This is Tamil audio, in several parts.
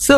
சோ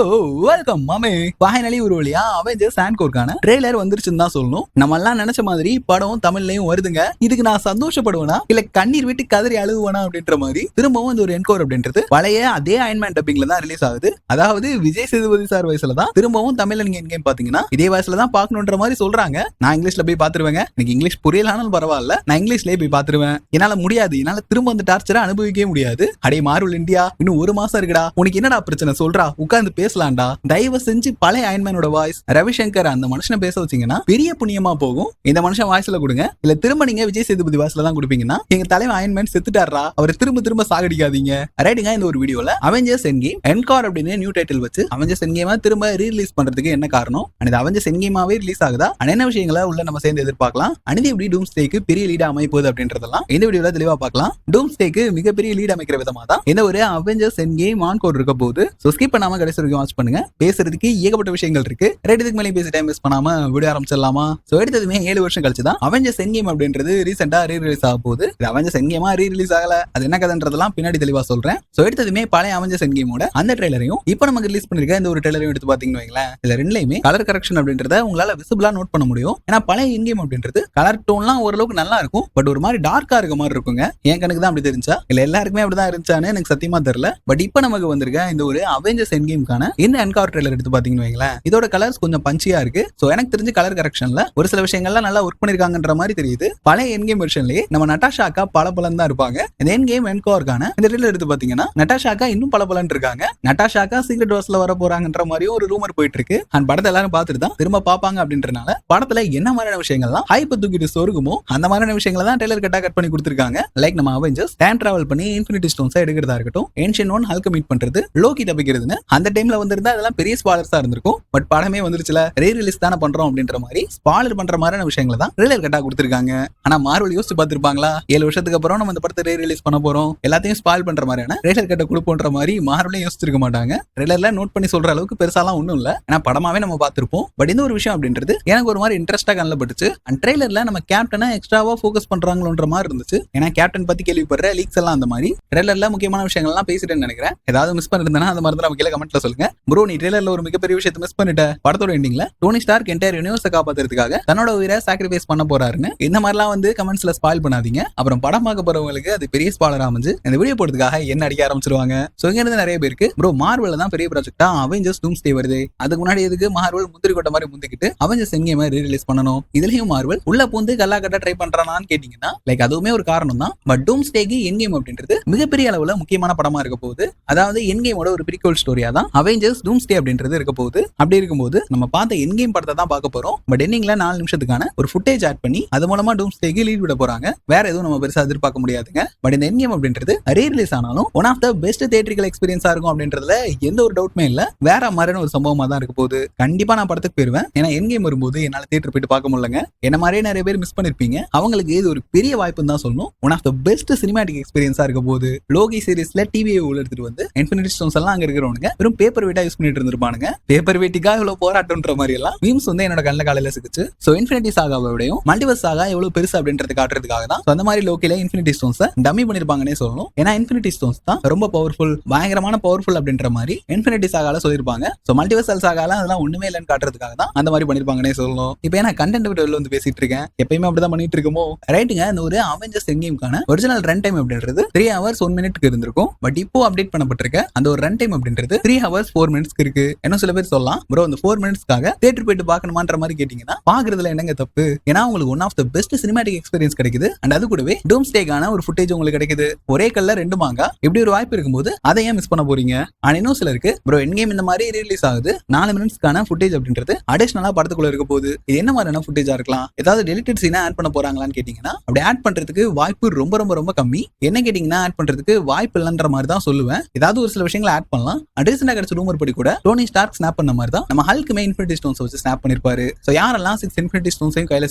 வெல்கம் மாமே. ஃபைனலி ஒரு வழியா அவெஞ்சர்ஸ் ஆன்கோர்க்கான ட்ரெய்லர் வந்துருச்சுன்னு தான் சொல்லணும். நம்ம எல்லாம் நினைச்ச மாதிரி படம் தமிழ்லயும் வருதுங்க. இதுக்கு நான் சந்தோஷப்படுவேனா இல்ல கண்ணீர் விட்டு கதறி அழுவுவேனா அப்படின்ற மாதிரி திரும்பவும் இந்த ஒரு என்கோர் அப்படின்றது பழைய அதே அயன்மேன் டப்பிங்ல தான் ரிலீஸ் ஆகுது. அதாவது விஜய் சேதுபதி சார் வயசுல தான் திரும்பவும் தமிழ்ல நீங்க எங்கேயும் பாத்தீங்கன்னா இதே வயசுல தான் பாக்கணுன்ற மாதிரி சொல்றாங்க. நான் இங்கிலீஷ்ல போய் பாத்துருவேங்க. எனக்கு இங்கிலீஷ் புரியலானாலும் பரவாயில்ல, நான் இங்கிலீஷ்லயே போய் பாத்துருவேன். என்னால முடியாது, என்னால திரும்ப அந்த டார்ச்சரை அனுபவிக்கவே முடியாது. அடே மார்வல் இந்தியா, இன்னும் ஒரு மாசம் இருக்குடா, உனக்கு என்னடா பிரச்சனை சொல்றா, உட்கார்ந்து பேசலாம்டா. தயவு செஞ்சு பழைய அயன்மேனோட வாய்ஸ் ரவிசங்கர் அந்த மனுஷனை பேச வச்சீங்கன்னா பெரிய புண்ணியமா போகும். இந்த மனுஷன் வாய்ஸ்ல கொடுங்க, இல்ல திரும்ப நீங்க விஜய் சேதுபதி வாய்ஸ்ல தான் கொடுப்பீங்கன்னா எங்க தலைவன் அயன்மேன் செத்துட்டாரா, அவரை திரும்ப திரும்ப சாகடிக்காதீங்க. ரைட்டுங்க, இந்த ஒரு வீடியோல அவெஞ்சர்ஸ் என்கேம் என்கார் அப்படின்னு நியூ டைட்டில் வச்சு அவெஞ்சர்ஸ் என்கேமா திரும்ப ரீரிலீஸ் பண்றதுக்கு என்ன காரணம், அந்த அவெஞ்சர்ஸ் என்கேமாவே ரிலீஸ் ஆகுதா, என்ன விஷயங்களை உள்ள நம்ம சேர்ந்து எதிர்பார்க்கலாம், அனிதி எப்படி டூம்ஸ்டேக்கு பெரிய லீடா அமைப்போது அப்படின்றதெல்லாம் இந்த வீடியோல தெளிவா பார்க்கலாம். டூம்ஸ்டேக்கு மிகப்பெரிய லீட் அமைக்கிற விதமா தான் இந்த ஒரு அவெஞ்சர்ஸ் என்கேம் ஆன்கோர் இருக்க போகுது. சோ ஸ்கிப் பண்ணாம கடைசி வரைக்கும் வாட்ச் பண்ணுங்க. பேசுறதுக்கு ஏகப்பட்ட விஷயங்கள் இருக்கு. ரெண்டுக்கு மேலே பேசி டைம் வேஸ்ட் பண்ணாம வீடியோ ஆரம்பிச்சிடலாமா? சோ எடுத்ததுமே 7 வருஷம் கழிச்சு தான் அவெஞ்சர்ஸ் என்கேம் அப்படின்றது ரீசெண்டா ரீரிலீஸ் ஆக போகுது. இது அவெஞ்சர்ஸ் என்கேமா ரீரிலீஸ் ஆகல, அது என்ன கதைன்றதெல்லாம் பின்னாடி தெளிவா சொல்றேன். சோ எடுத்ததுமே பழைய அவெஞ்சர்ஸ் என்கேமோட அந்த ட்ரெய்லரையும் இப்போ நமக்கு ரிலீஸ் பண்ணிருக்க இந்த ஒரு ட்ரெய்லரையும் எடுத்து பாத்தீங்கன்னு வைங்களேன், இதுல ரெண்டுலயுமே கலர் கரெக்ஷன் அப்படின்றத உங்களால விசிபிளா நோட் பண்ண முடியும். ஏன்னா பழைய என்கேம் அப்படின்றது கலர் டோன்லாம் ஓரளவுக்கு நல்லா இருக்கும், பட் ஒரு மாதிரி டார்க்கா இருக்க மாதிரி இருக்குங்க. என் கணக்கு தான் அப்படி தெரிஞ்சா இல்ல எல்லாருக்குமே அப்படிதான் இருந்துச்சான்னு எனக்கு சத்தியமா தெரியல. பட் இப்போ நமக்கு வந்திருக்க இந்த ஒரு அவெஞ்சர்ஸ் என்கேம்கான இந்த என்கார் ட்ரெய்லர் எடுத்து பாத்தீங்கன்னு வைங்களேன், இதோட கலர்ஸ் கொஞ்சம் பஞ்சியா இருக்கு. சோ எனக்கு தெரிஞ்சு கலர் கரெக்ஷன்ல ஒரு சில விஷயங்கள்லாம் நல்லா ஒர்க் பண்ணிருக்காங்கன்ற மாதிரி தெரியுது. பழைய என்கேம் வெர்ஷன்லயே நம்ம நட்டாஷா அக்கா பலபலன் தான் இருப்பாங்க. இந்த என்கேம் என்கார்க்கான இந்த ட்ரெய்லர் எடுத்து பாத்தீங்கன்னா நட்டாஷா அக்கா இன்னும் பலபலன் இருக்காங்க. நட்டாஷா அக்கா சீக்ரெட் வார்ஸ்ல வர போறாங்கன்ற மாதிரியும் ஒரு ரூமர் போயிட்டு இருக்கு. அண்ட் படத்தை எல்லாரும் பார்த்துட்டு தான் திரும்ப பாப்பாங்க அப்படின்றனால படத்துல என்ன மாதிரியான விஷயங்கள்லாம் ஹைப் தூக்கிட்டு சொருகுமோ அந்த மாதிரியான விஷயங்களை தான் ட்ரெய்லர் கட் பண்ணி கொடுத்திருக்காங்க. லைக் நம்ம அவெஞ்சர்ஸ் டைம் டிராவல் பண்ணி இன்ஃபினிட்டி ஸ்டோன்ஸ் எடுக்கிறதா இருக்கட்டும், ஏன்ஷியன் ஒன் ஹல்க் மீட் பண்றது, லோகி தப்பிக்கிறதுன்னு அந்த டைம்ல வந்திருந்தா அதெல்லாம் பெரிய ஸ்பாலர்ஸா இருந்திருக்கும். பட் படமே வந்துருச்சுல, ரீ ரிலீஸ் தானே பண்றோம் அப்படின்ற மாதிரி ஸ்பாலர் பண்ற மாதிரியான விஷயங்களை தான் ட்ரெய்லர் கட்டா கொடுத்திருக்காங்க. ஆனா மார்வல் யோசிச்சு பார்த்திருப்பாங்களா, 7 வருஷத்துக்கு அப்புறம் நம்ம இந்த படத்தை ரீ ரிலீஸ் பண்ண போறோம், எல்லாத்தையும் ஸ்பாயில் பண்ற மாதிரியான ட்ரெய்லர் கட்ட கொடுப்போன்ற மாதிரி மார்வலே யோசிச்சிருக்க மாட்டாங்க. ட்ரெய்லர்ல நோட் பண்ணி சொல்ற அளவுக்கு பெருசாலாம் ஒண்ணும் இல்ல, ஏன்னா படமாவே நம்ம பார்த்திருப்போம். பட் இந்த ஒரு விஷயம் அப்படின்றது எனக்கு ஒரு மாதிரி இன்ட்ரெஸ்டா கண்ணில் பட்டுச்சு. அண்ட் ட்ரெய்லர்ல நம்ம கேப்டனை எக்ஸ்ட்ராவா ஃபோக்கஸ் பண்றாங்களோன்ற மாதிரி இருந்துச்சு. ஏன்னா கேப்டன் பத்தி கேள்விப்படுற லீக்ஸ் எல்லாம் அந்த மாதிரி ட்ரெய்லர்ல முக்கியமான விஷயங்கள் எல்லாம் பேசிட்டேன்னு நினைக்கிறேன். ஏதாவது மிஸ் பண்ணிருந்தேன்னா அந்த மாதிரி நம்ம கீழே கமெண்ட்ல சொல்லுங்க. ப்ரோ நீ ட்ரெய்லர்ல ஒரு மிகப்பெரிய விஷயத்தை மிஸ் பண்ணிட்ட, படத்தோட எண்டிங்ல டோனி ஸ்டார்க் என்டையர் யூனிவர்ஸை காப்பாத்துறதுக்காக தன்னோட உயிரை சாக்ரிஃபைஸ் பண்ண போறாருன்னு இந்த மாதிரிலாம் வந்து கமெண்ட்ஸ்ல ஸ்பாயில் பண்ணாதீங்க. அப்புறம் படம் பார்க்க போறவங்களுக்கு அது பெரிய ஸ்பாலர் அமைஞ்சு இந்த வீடியோ போடுறதுக்காக என்ன அடிக்க ஆரம்பிச்சிருவாங்க. சோ இங்க இருந்து நிறைய பேருக்கு ப்ரோ மார்வல் தான் பெரிய ப்ராஜெக்டா அவெஞ்சர்ஸ் டூம்ஸ்டே வருது, அதுக்கு முன்னாடி எதுக்கு மார்வல் முந்திரி கொட்ட மாதிரி முந்திக்கிட்டு அவெஞ்சர்ஸ் எங்கேயுமே ரீரிலீஸ் பண்ணணும், இதுலயும் மார்வல் உள்ள பூந்து கல்லா கட்ட ட்ரை பண்றானான்னு கேட்டீங்கன்னா லைக் அதுவுமே ஒரு காரணம் தான். பட் டூம்ஸ்டேக்கு என்கேம் அப்படின்றது மிகப்பெரிய அளவுல முக்கியமான படமா இருக்க போகுது. அதாவது என்கேமோட ஒரு ப்ரீக்வல் ஸ்டோரியா தான் அவெஞ்சர்ஸ் டூம்ஸ்டே அப்படின்றது இருக்க போகுது. அப்படி இருக்கும்போது நம்ம பார்த்த என்கேம் படத்தை தான் பார்க்க போறோம். பட் எண்டிங்ல 4 நிமிஷத்துக்கான ஒரு ஃபுட்டேஜ் ஆட் பண்ணி அது மூலமா டூம்ஸ்டேக்கு லீட் விட போறாங்க. வேற எதுவும் நம்ம பெருசா எதிர்பார்க்க முடியாதுங்க. பட் இந்த என்கேம் அப்படின்றது ரீ ரிலீஸ் ஆனாலும் one of the best theatrical எக்ஸ்பீரியன்ஸா இருக்கும் அப்படின்றதுல எந்த ஒரு டவுட்மே இல்ல. வேற மாதிரியான ஒரு சம்பவமா தான் இருக்க போகுது. கண்டிப்பா நான் படத்துக்கு போயிருவேன். ஏன்னா என்கேம் வரும்போது என்னால தியேட்டர் போயிட்டு பார்க்க முடியலங்க. என்ன மாதிரியே நிறைய பேர் மிஸ் பண்ணிருப்பீங்க. அவங்களுக்கு இது ஒரு பெரிய வாய்ப்புன்னு தான் சொல்லணும். One of the best cinematic எக்ஸ்பீரியன்ஸா இருக்க போகுது. லோகி சீரிஸ்ல டிவியை உள்ள எடுத்துட்டு வந்து இன்ஃபினிட்டி ஸ்டோன்ஸ் எல்லாம் அங்க இருக்கிறவனுங்க வெறும் பேப்பர் வெயிட்டா யூஸ் பண்ணிட்டு இருந்திருப்பானுங்க. பேப்பர் வெயிட்டுக்காக இவ்வளவு போராட்டம்ன்ற மாதிரி எல்லாம் மீம்ஸ் வந்து என்னோட கண்ணில் காலையில சிக்கிச்சு. சோ இன்ஃபினிட்டி சாகாவை விடையும் மல்டிவர்ஸ் சாகா எவ்வளவு பெருசு அப்படின்றது காட்டுறதுக்காக தான் அந்த மாதிரி லோக்கில இன்ஃபினிட்டி ஸ்டோன்ஸ் டம்மி பண்ணிருப்பாங்கன்னே சொல்லணும். ஏன்னா இன்ஃபினிட்டி ஸ்டோன்ஸ் தான் ரொம்ப பவர்ஃபுல், பயங்கரமான பவர்ஃபுல் அப்படின்ற மாதிரி இன்ஃபினிட்டி சாகால சொல்லிருப்பாங்க. சோ மல்டிவர்சல் சாகால அதெல்லாம் ஒண்ணுமே இல்லைன்னு காட்டுறதுக்காக தான் அந்த மாதிரி பண்ணிருப்பாங்கன்னே சொல்லணும். இப்போ நான் கண்டென்ட் வீடியோல வந்து பேசிட்டு இருக்கேன், எப்பயுமே அப்படிதான் பண்ணிட்டு இருக்கோமோ ரைட்டுங்க. இந்த ஒரு அவெஞ்சர்ஸ் என்கேம்கான ஒரிஜினல் ரன் டைம் அப்படின்றது 3 hours 1 minute இருந்திருக்கும். பட் இப்போ அப்டேட் பண்ணப்பட்டிருக்க அந்த ஒரு ரன் டைம் அப்படின்றது 3 hours 4 minutes இருக்கு. என்ன சில பேர் சொல்லலாம் ப்ரோ இந்த 4 minutesக்காக தியேட்டர் போயிட்டு பார்க்கணுமான்ற மாதிரி கேட்டீங்கன்னா பாக்குறதுல என்னங்க தப்பு? ஏன்னா உங்களுக்கு one of the best cinematic experience கிடைக்குது. அண்ட் அது கூடவே டூம்ஸ்டேக்கான ஒரு ஃபுட்டேஜ் உங்களுக்கு கிடைக்குது. ஒரே கல்ல 2 மாங்கா, இப்படி ஒரு வாய்ப்பு இருக்கும்போது அதை ஏன் மிஸ் பண்ண போறீங்க? ஆனா இன்னும் சிலருக்கு ப்ரோ என்கேம் இந்த மாதிரி ரிலீஸ் ஆகுது 4 minutesக்கான ஃபுட்டேஜ் அப்படின்றது அடிஷனலா படத்துக்குள்ள இருக்க போகுது, இது என்ன மாதிரியான ஃபுட்டேஜா இருக்கலாம்? ஏதாவது டெலிட்டட் சீனா ஆட் பண்ண போறாங்களான்னு கேட்டீங்கன்னா அப்படி ஆட் பண்றதுக்கு வாய்ப்பு ரொம்ப ரொம்ப ரொம்ப கம்மி. என்ன கேட்டீங்கன்னா ஆட் பண்றதுக்கு வாய்ப்பு இல்லைன்ற மாதிரி தான் சொல்லுவேன். ஏதாவது ஒரு சில விஷயங்களை ஆட் பண்ணலாம். ரீசெண்டா கிடைச்ச ரூமர் படி கூட டோனி ஸ்டார்க் ஸ்னாப் பண்ண மாதிரி தான் நம்ம ஹல்க்குமே இன்ஃபினிட்டி ஸ்டோன்ஸ் வச்சு ஸ்னாப் பண்ணிருப்பாரு. சோ யாரெல்லாம் 6 இன்ஃபினிட்டி ஸ்டோன்ஸையும் கையில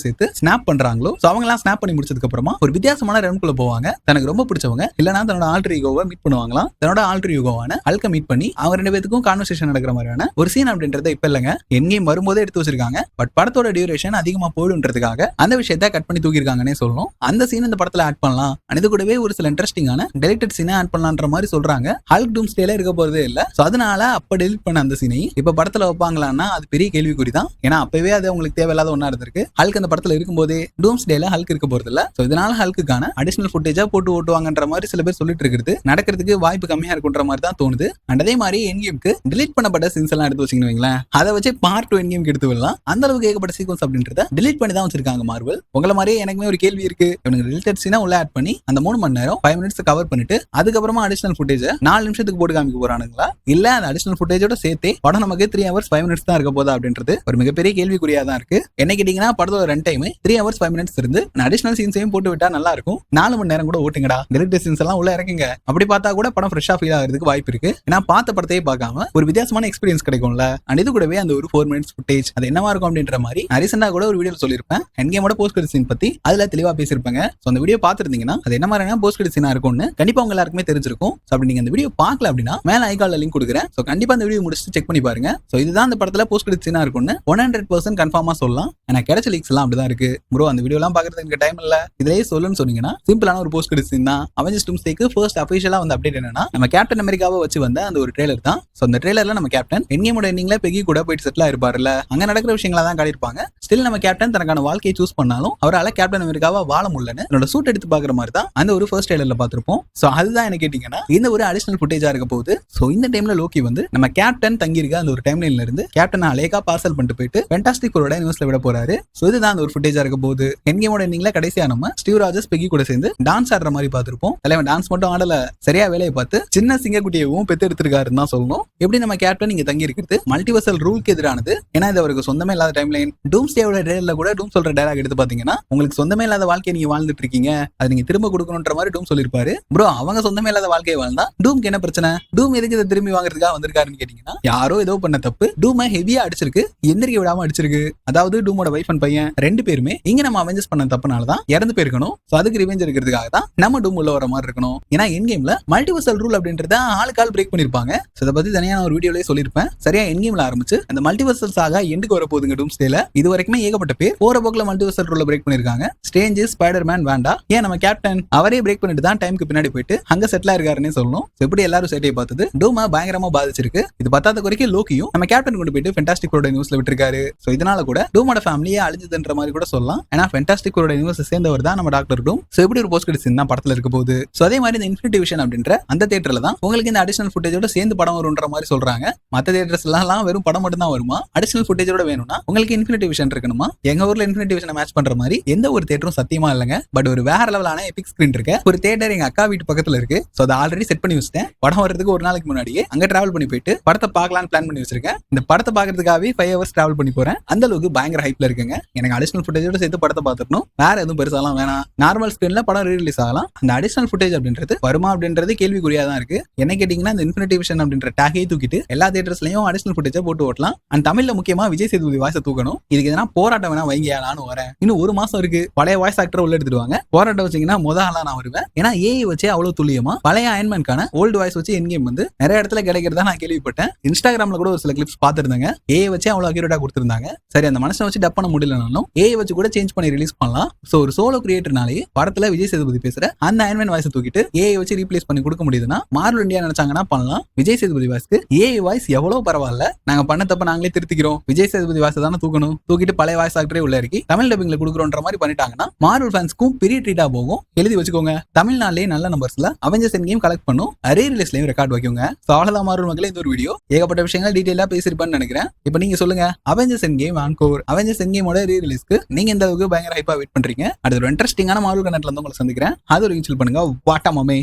சேர்த்து ஸ்னாப் பண்றாங்களோ சோ அவங்க எல்லாம் ஸ்னாப் பண்ணி முடிச்சதுக்கு அப்புறமா ஒரு வித்தியாசமான ரவுண்ட்குள்ள போவாங்க. தனக்கு ரொம்ப பிடிச்சவங்க இல்லனா தன்னோட ஆல்டர் ஈகோவை மீட் பண்ணுவாங்களாம். தன்னோட ஆல்டர் ஈகோவான ஹல்க மீட் பண்ணி அவங்க 2 பேத்துக்கும் கான்வர்சேஷன் நடக்கிற மாதிரியான ஒரு சீன் அப்படின்றத இப்ப இல்லங்க என்கேம் வரும்போதே எடுத்து வச்சிருக்காங்க. பட் படத்தோட டியூரேஷன் அதிகமா போயிடுன்றதுக்காக அந்த விஷயத்தை கட் பண்ணி தூக்கிருக்காங்கன்னே சொல்லணும். அந்த சீன் இந்த படத்துல ஆட் பண்ணலாம். இது கூடவே ஒரு சில இன்ட்ரெஸ்டிங்கான டெலிட்டட் சீனை ஆட் பண்ணலான்ற மாதிரி சொல்றாங்க. ஹல்க் டூம்ஸ்டேல இருக்க போறதே இல்ல. சோ அதனால அப்ப டெலிட் பண்ண அந்த சீனை இப்ப படத்துல வைப்பாங்களான்னா அது பெரிய கேள்விக்குறி தான். ஏன்னா அப்பவே அது உங்களுக்கு தேவையில்லாத ஒன்னா இருந்திருக்கு. ஹல்க் அந்த படத்துல இருக்கும்போதே டூம்ஸ்டேல ஹல்க் இருக்க போறது இல்ல. சோ இதனால ஹல்க்குக்கான அடிஷனல் ஃபுட்டேஜா போட்டு ஓட்டுவாங்கன்ற மாதிரி சில பேர் சொல்லிட்டு இருக்கிறது நடக்கிறதுக்கு வாய்ப்பு கம்மியா இருக்குன்ற மாதிரி தான் தோணுது. அண்ட் அதே மாதிரி என் கேம்க்கு டிலீட் பண்ணப்பட்ட சீன்ஸ் எல்லாம் எடுத்து வச்சுக்கீங்களா, அதை வச்சு பார்ட் 2 என் கேம்க்கு எடுத்து விடலாம். அந்த அளவுக்கு ஏகப்பட்ட சீக்வன்ஸ் அப்படின்றத டிலீட் பண்ணி தான் வச்சிருக்காங்க மார்வல். உங்களை மாதிரியே எனக்குமே ஒரு கேள்வி இருக்கு. இவங்க டிலீட்டட் சீனா உள்ள ஆட் பண்ணி அந்த 3 மணி நேரம் 5 மினிட்ஸ் கவர் பண்ணிட்டு அதுக்கப்புறமா அடிஷனல் ஃபுட்டேஜ் 4 நிமிஷத்துக்கு போட்டு காமிக்க போறானுங்களா, இல்ல அந்த அடிஷனல் ஃபுட்டேஜோட சேர்த்து படம் நமக்கு 3 hours 5 minutes தான் இருக்க போதா அப்படின்றது ஒரு மிகப்பெரிய கேள்விக்குறியா தான் இருக்கு. என்ன கேட்டீங்கன்னா படத்தோட ரன் டைம் 3 hours 5 minutes இருந்து அடிஷனல் சீன்ஸையும் போட்டு விட்டா நல்லா இருக்கும். 4 மணி நேரம் கூட ஓட்டுங்கடா, டிலீட்டட் சீன்ஸ் எல்லாம் உள்ள இறக்குங்க. அப்படி பார்த்தா கூட படம் ஃப்ரெஷ்ஷா ஃபீல் ஆகிறதுக்கு வாய்ப்பு இருக்கு. ஏன்னா பார்த்த படத்தையே பார்க்காம ஒரு வித்தியாசமான எக்ஸ்பீரியன்ஸ் கிடைக்கும்ல. அண்ட் இது கூடவே அந்த ஒரு 4 minutes ஃபுட்டேஜ் அது என்னவா இருக்கும் அப்படின்ற மாதிரி நான் ரீசெண்டா கூட ஒரு வீடியோ சொல்லியிருப்பேன். என் கேமோட போஸ்ட் கிரெடிட் சீன் பத்தி அதுல தெளிவா பேசியிருப்பாங்க. சோ அந்த வீடியோ பார்த்திருந்தீங்கன்னா அது என்ன மாதிரியான போஸ்ட் கிரெடிட் சீனா இருக்கும்னு கண்டிப்பா உங்க எல்லாருக்குமே தெரிஞ்சிருக்கும். சோ அப்படி நீங்க அந்த வீடியோ பார்க்கல அப்படின்னா மேல ஐகான்ல லிங்க் கொடுக்குறேன். சோ கண்டிப்பா அந்த வீடியோ முடிச்சு செக் பண்ணி பாருங்க. சோ இதுதான் அந்த படத்துல போஸ்ட் கிரெடிட் சீனா இருக்கும்னு 100% கன்ஃபார்மா சொல்லலாம். எனக்கு கிடைச்ச லீக்ஸ் எல்லாம் அப்படிதான் இருக்கு. ப்ரோ அந்த வீடியோ எல்லாம் பாக்குறதுக்கு எனக்கு டைம் இல்ல, இதுலயே சொல்லுன்னு சொன்னீங்கன்னா சிம்பிளான ஒரு போஸ்ட் கிரெடிட் சீன் தான். அவெஞ்சர்ஸ் டூம்ஸ்டேக்கு ஃபர்ஸ்ட் அபிஷியலா வந்து அப்டேட் என்னன்னா நம்ம கேப்டன் அமெரிக்காவை வச்சு வந்த அந்த ஒரு ட்ரெய்லர் தான். சோ அந்த ட்ரெய்லர்ல நம்ம கேப்டன் என்கேமோட எண்டிங்ல பெகி கூட போயிட்டு செட்டில் ஆயிருப்பாருல, அங்க நடக்கிற விஷயங்களா தான் காட்டியிருப்பாங்க. ஸ்டில் நம்ம கேப்டன் தனக்கான வாழ்க்கையை சூஸ் பண்ணாலும் அவரால் கேப்டன் அமெரிக்காவா வாழ முடியலன்னு என்னோட சூட் எடுத்து பாக்குற மாதிரி தான் அந்த ஒரு ஃபர்ஸ்ட் ட்ரெய்லர்ல பார்த்திருப்போம். சோ அதுதான் என்ன கேட்டீங்கன்னா இந்த ஒரு அடிஷனல் ஃபுட்டேஜா இருக்க போகுது. சோ இந்த டைம்ல லோக்கி வந்து நம்ம கேப்டன் தங்கி இருக்க அந்த ஒரு டைம்லைன்ல இருந்து கேப்டன் அலேகா பார்சல் பண்ணிட்டு போயிட்டு ஃபென்டாஸ்டிக் ஃபோரோட நியூஸ்ல விட போறாரு. சோ இதுதான் அந்த ஒரு ஃபுட்டேஜா இருக்க போகுது. என்கேமோட எண்டிங்ல கடைசியா நம்ம ஸ்டீவ் ராஜர்ஸ் பெகி கூட சேர்ந்து டான்ஸ் ஆடுற மாதிரி பார்த்திருப்போம். தலைவன் டான்ஸ் மட்டும் ஆடல, சரியா வேலையை பார்த்து சின்ன சிங்கக்குட்டியவும் பெத்து எடுத்திருக்காருன்னு தான் சொல்லணும். எப்படி நம்ம கேப்டன் இங்க தங்கி இருக்கிறது மல்டிவர்சல் ரூலுக்கு எதிரானது. ஏன்னா இது அவருக்கு சொந்தமே இல்லாத டைம்லைன். டூம்ஸ்டேவோட ட்ரெய்லர்ல கூட டூம் சொல்ற டயலாக் எடுத்து பாத்தீங்கன்னா உங்களுக்கு சொந்தமே இல்லாத வாழ்க்கையை நீங்க வாழ்ந்துட்டு இருக்கீங்க, அது நீங்க திரும்ப கொடுக்கணும்ன்ற மாதிரி டூம் சொல்லிருப்பாரு. ப்ரோ அவங்க சொந்தமே இல்லாத வாழ்க்கையை வாழ்ந்தா டூம்க்கு என்ன பிரச்சனை? டூம் எதுக்கு இதை திரும்பி வாங்குறதுக்காக வந்திருக்காருன்னு கேட்டீங்கன்னா யாரோ ஏதோ பண்ண தப்பு டூமை ஹெவியா அடிச்சிருக்கு, எந்திரிக்க விடாம அடிச்சிருக்கு. அதாவது டூமோட வைஃப் அண்ட் பையன் 2 பேருமே இங்க நம்ம அவெஞ்சர்ஸ் பண்ண தப்புனாலதான் இறந்து போயிருக்கணும். சோ அதுக்கு ரிவெஞ்ச் இருக்கிறதுக்காக தான் நம்ம டூம் உள்ள வர மாதிரி இருக்கணும். ஏன்னா என் கேம்ல மல்டிவர்சல் ரூல் அப்படின்றத ஆளுக்கால் பிரேக் பண்ணிருப்பாங்க. இதை பத்தி தனியா நான் ஒரு வீடியோலயே சொல்லிருப்பேன். சரியா என் கேம்ல ஆரம்பிச்சு அந்த மல்டிவர்சல் சாகா எண்டுக்கு வர போதுங்க டூம்ஸ்டேல. இது வரைக்குமே ஏகப்பட்ட பேர் போற போக்குல மல்டிவர்சல் ரூல பிரேக் பண்ணிருக்காங்க. ஸ்ட்ரேஞ்ச், ஸ்பைடர்மேன், வேண்டா, ஏன் நம்ம கேப்டன் அவரே பிரேக் பண்ணிட்டு தான் டைமுக்கு பின்னாடி போயிட்டு அங்க செட்டில் ஆயிருக்காருன்னு சொல்லணும். எப்படி எல்லாரும் சேட்டையை பார்த்தது டூமா பயங்கரமா பாதிச்சிருக்கு. இது பத்தாத குறைக்கு லோக்கியும் நம்ம கேப்டன் கொண்டு போயிட்டு ஃபென்டாஸ்டிக் ஃபோரோட நியூஸ்ல விட்டுருக்காரு. சோ இதனால கூட டூமோட ஃபேமிலியே அழிஞ்சதுன்ற மாதிரி கூட சொல்லலாம். ஏன்னா ஃபென்டாஸ்டிக் ஃபோரோட நியூஸ் சேர்ந்தவர் தான் நம்ம டாக்டர் டூம். சோ எப்படி ஒரு போஸ்ட் கிரெடிட் சீன் தான் படத்துல இருக்க போகுது. சோ அதே மாதிரி இந்த இன்ஃபினிட்டி விஷன் அப்படின்ற அந்த தியேட்டர்ல தான் உங்களுக்கு இந்த அடிஷனல் ஃபுட்டேஜோட சேர்ந்து படம் வரும்ன்ற மாதிரி சொல்றாங்க. மத்த தியேட்டர்ஸ் எல்லாம் வெறும் படம் மட்டும் தான் வருமா? அடிஷனல் ஃபுட்டேஜோட வேணும்னா உங்களுக்கு இன்ஃபினிட்டி விஷன் இருக்கணுமா? எங்க ஊர்ல இன்ஃபினிட்டி விஷனை மேட்ச் பண்ற மாதிரி எந்த ஒரு தியேட்டரும் சத்தியமா இல்லைங்க. பட் ஒரு வேற லெவலான எபிக் ஸ்கிரீன் இருக்கு. ஒரு தியேட்டர் எங்க அக்கா வீட்டு பக்கத்துல இருக்கு. சோ அதை ஆல்ரெடி செட் பண்ணி வச்சிட்டேன். படம் வரதுக்கு ஒரு நாளைக்கு முன்னாடியே அங்க டிராவல் பண்ணி போயிட்டு படத்தை பார்க்கலாம்னு பிளான் பண்ணி வச்சிருக்கேன். இந்த படத்தை பார்க்கறதுக்காகவே 5 hours டிராவல் பண்ணி போறேன். அந்த அளவுக்கு பயங்கர ஹைப்ல இருக்குங்க. எனக்கு அடிஷனல் ஃபுட்டேஜோட சேர்த்து படத்தை பார்த்துக்கணும். வேற எதுவும் பெருசாலாம் வேணாம். நார்மல் ஸ்கிரீன்ல படம் ரீரிலீஸ் ஆகலாம். அந்த அடிஷனல் ஃபுட்டேஜ் அப்படின்றது வருமா அப்படின்றது கேள்விக்குறியா தான் இருக்கு. என்ன கேட்டீங்கன்னா இந்த இன்ஃபினிட்டி விஷன் அப்படின்ற டேகை தூக்கிட்டு எல்லா தியேட்டர்ஸ்லயும் அடிஷனல் ஃபுட்டேஜை போட்டு ஓட்டலாம். அண்ட் தமிழ்ல முக்கியமா விஜய் சேதுபதி வாய்ஸ் தூக்கணும். இதுக்கு எதனா போராட்டம் வேணா வைங்கயா, நானும் வரேன். இன்னும் 1 மாசம் இருக்கு. பழைய வாய்ஸ் ஆக்டர் உள்ள எடுத்துடுவாங்க. போராட்டம் வச்சீங்கன்னா முதல்ல நான் வருவேன். ஏன்னா ஏஐ வச்சு அவ்வளவு துல்லியமா பழைய அயன்மேன்கான ஓல்டு வாய்ஸ் வச்சு என் கேம் வந்து நிறைய இடத்துல கிடைக்கிறதா நான் கேள்விப்பட்டேன். இன்ஸ்டாகிராம்ல கூட ஒரு சில கிளிப்ஸ் பார்த்திருந்தாங்க. ஏஐ வச்சு அவ்வளவு அக்யூரேட்டா கொடுத்திருந்தாங்க. சரி அந்த மனுஷனை வச்சு டப் பண்ண முடியலனாலும் ஏஐ வச்சு கூட சேஞ்ச் பண்ணி ரிலீஸ் பண்ணலாம். சோ ஒரு சோலோ கிரியேட்டர்னாலே படத்துல விஜய் சேதுபதி பேசுற அந்த அயன்மேன் வாய்ஸ் தூக்கிட்டு ஏஐ வச்சு ரீப்ளேஸ் பண்ணி கொடுக்க முடியுதுன்னா மார்வல் இந்தியா நினைச்சாங்கன்னா பண்ணலாம். விஜய் சேதுபதி வாய்ஸ்க்கு ஏஐ வாய்ஸ் எவ்வளவு பரவாயில்ல, நாங்க பண்ண தப்ப நாங்களே திருத்திக்கிறோம். விஜய் சேதுபதி வாய்ஸ் தானே தூக்கணும், தூக்கிட்டு பழைய வாய்ஸ் ஆக்டரே உள்ள இறக்கி தமிழ் டப்பிங்ல கொடுக்குறோன்ற மாதிரி பண்ணிட்டாங்கன்னா மார்வல் ஃபேன்ஸ்க்கும் பெரிய ட்ரீட்டா போகும். எழுதி வச்சுக்கோங்க. தமிழ்நாட்டிலேயே நல்ல நம்பர்ஸ்ல அவெஞ்சர்ஸ் எண்ட் கேம் கலெக்ட் பண்ணும். ரீ ரிலீஸ்லயும் ரெக்கார்ட் வைக்குங்க. சோ அவ்வளவுதான் மார்வல் மக்களே, இந்த ஒரு வீடியோ ஏகப்பட்ட விஷயங்கள் டீடைலா பேசிருப்பான்னு நினைக்கிறேன். இப்போ நீங்க சொல்லுங்க, Avengers Endgame encore Avengers எண்ட் கேமோட ரீ ரிலீஸ்க்கு நீங்க இந்த அளவுக்கு பயங்கர ஹைப்பா வெயிட் பண்றீங்க. அடுத்த ஒரு இன்ட்ரெஸ்டிங்கான மார்வல் கண்டென்ட்ல வந்து உங்களை சந்திக்கிறேன். அது ஒரு சில் பண்ணுங்க. வாட்டா மாமே.